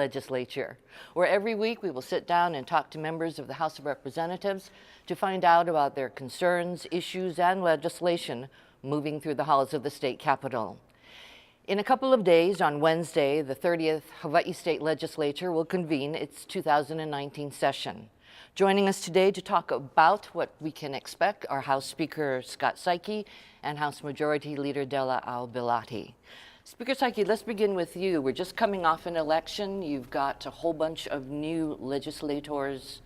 Legislature, where every week we will sit down and talk to members of the House of Representatives to find out about their concerns, issues, and legislation moving through the halls of the state capitol. In a couple of days, on Wednesday, the 30th Hawaii State Legislature will convene its 2019 session. Joining us today to talk about what we can expect are House Speaker Scott Saiki and House Majority Leader Della Al-Bilati. Speaker Saiki, let's begin with you. We're just coming off an election. You've got a whole bunch of new legislators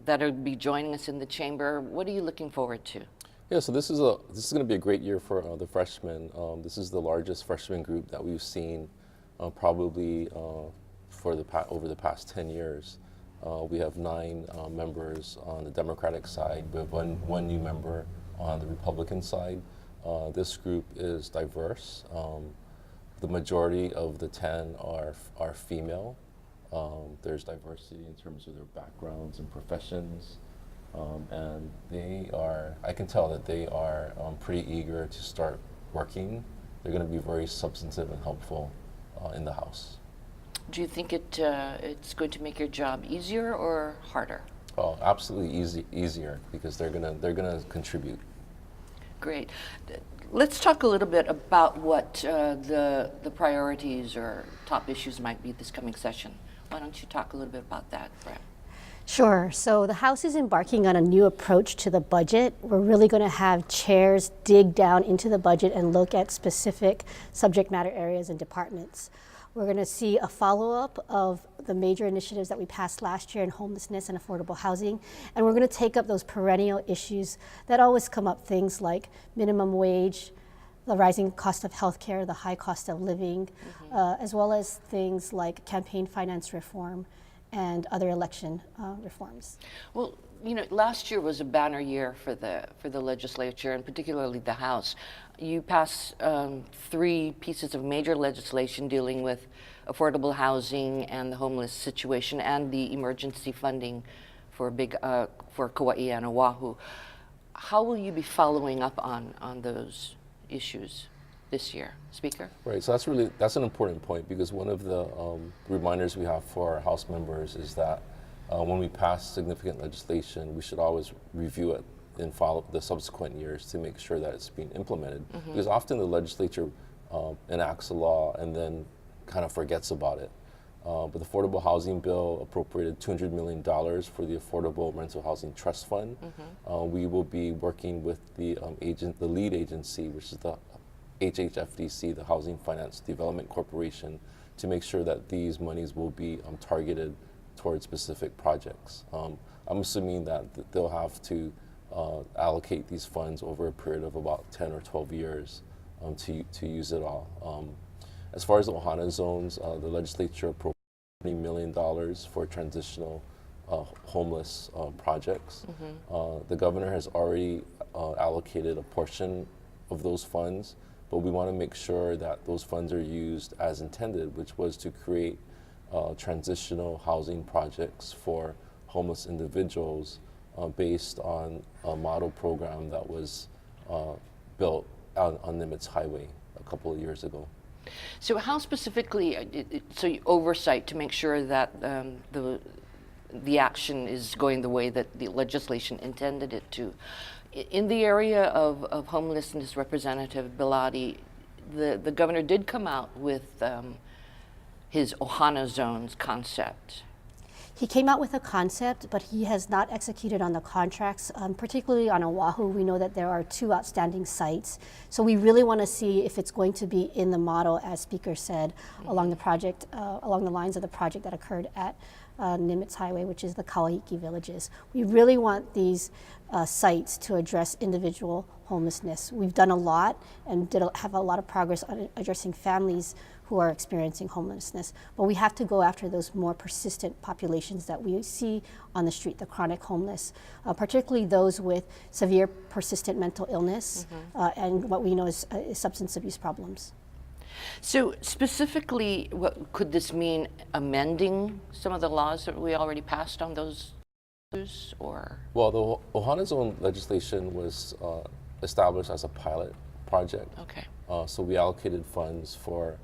that will be joining us in the chamber. What are you looking forward to? Yeah, so this is going to be a great year for the freshmen. This is the largest freshman group that we've seen probably over the past 10 years. We have 9 members on the Democratic side. We have one new member on the Republican side. This group is diverse. The majority of the 10 are female. There's diversity in terms of their backgrounds and professions. And I can tell that they are pretty eager to start working. They're going to be very substantive and helpful in the House. Do you think it's going to make your job easier or harder? Oh, absolutely easier, because they're gonna contribute. Great. Let's talk a little bit about what the priorities or top issues might be this coming session. Why don't you talk a little bit about that, Brett? Sure. So the House is embarking on a new approach to the budget. We're really going to have chairs dig down into the budget and look at specific subject matter areas and departments. We're going to see a follow-up of the major initiatives that we passed last year in homelessness and affordable housing. And we're going to take up those perennial issues that always come up, things like minimum wage, the rising cost of healthcare, the high cost of living, as well as things like campaign finance reform and other election reforms. Well, you know, last year was a banner year for the legislature, and particularly the House. You passed 3 pieces of major legislation dealing with affordable housing and the homeless situation, and the emergency funding for Kauai and Oahu. How will you be following up on those issues this year, Speaker? Right, so that's an important point, because one of the reminders we have for our House members is that when we pass significant legislation, we should always review it and follow the subsequent years to make sure that it's being implemented. Because often the legislature enacts a law and then kind of forgets about it. But the Affordable Housing Bill appropriated $200 million for the Affordable Rental Housing Trust Fund. We will be working with the lead agency, which is the HHFDC, the Housing Finance Development Corporation, to make sure that these monies will be targeted towards specific projects. I'm assuming that they'll have to allocate these funds over a period of about 10 or 12 years to use it all. As far as the Ohana zones, the legislature appropriated $20 million for transitional homeless projects. The governor has already allocated a portion of those funds, but we want to make sure that those funds are used as intended, which was to create transitional housing projects for homeless individuals based on a model program that was built on Nimitz Highway a couple of years ago. So how specifically, so you oversight to make sure that the action is going the way that the legislation intended it to. In the area of homelessness, Representative Bilati, the governor did come out with his Ohana zones concept. He came out with a concept, but he has not executed on the contracts, particularly on Oahu. We know that there are 2 outstanding sites. So we really want to see if it's going to be in the model, as Speaker said, along the lines of the project that occurred at Nimitz Highway, which is the Kauaiki villages. We really want these sites to address individual homelessness. We've done a lot and have a lot of progress on addressing families who are experiencing homelessness, but we have to go after those more persistent populations that we see on the street, the chronic homeless, particularly those with severe persistent mental illness and what we know is substance abuse problems. So specifically, what could this mean? Amending some of the laws that we already passed on those issues, or? Well, the Ohana Zone legislation was established as a pilot project. Okay. So we allocated funds for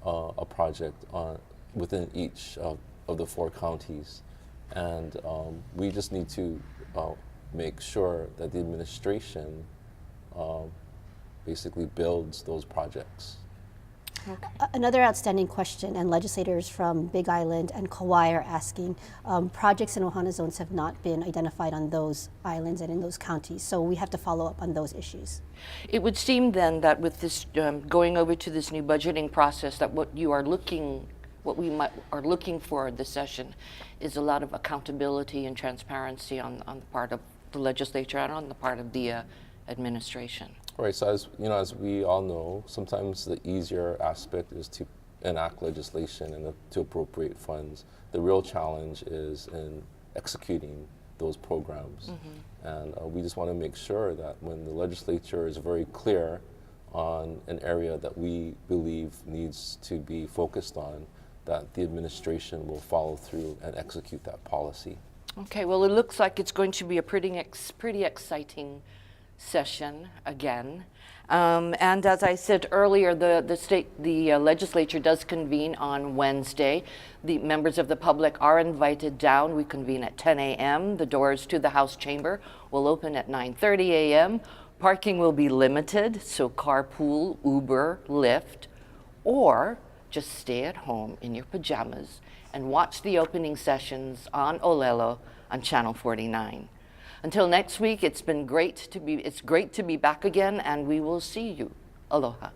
a project within each of the 4 counties. And we just need to make sure that the administration basically builds those projects. Another outstanding question, and legislators from Big Island and Kauai are asking, projects in Ohana zones have not been identified on those islands and in those counties, so we have to follow up on those issues. It would seem then that with this going over to this new budgeting process, that what we are looking for this session is a lot of accountability and transparency on the part of the legislature and on the part of the administration. Right, so as you know, as we all know, sometimes the easier aspect is to enact legislation and to appropriate funds. The real challenge is in executing those programs. And we just want to make sure that when the legislature is very clear on an area that we believe needs to be focused on, that the administration will follow through and execute that policy. Okay, well, it looks like it's going to be a pretty exciting session again. And as I said earlier, the legislature does convene on Wednesday. The members of the public are invited down. We convene at 10 a.m. The doors to the House chamber will open at 9:30 a.m. Parking will be limited, so carpool, Uber, Lyft, or just stay at home in your pajamas and watch the opening sessions on Olelo on Channel 49. Until next week, it's great to be back again, and we will see you. Aloha.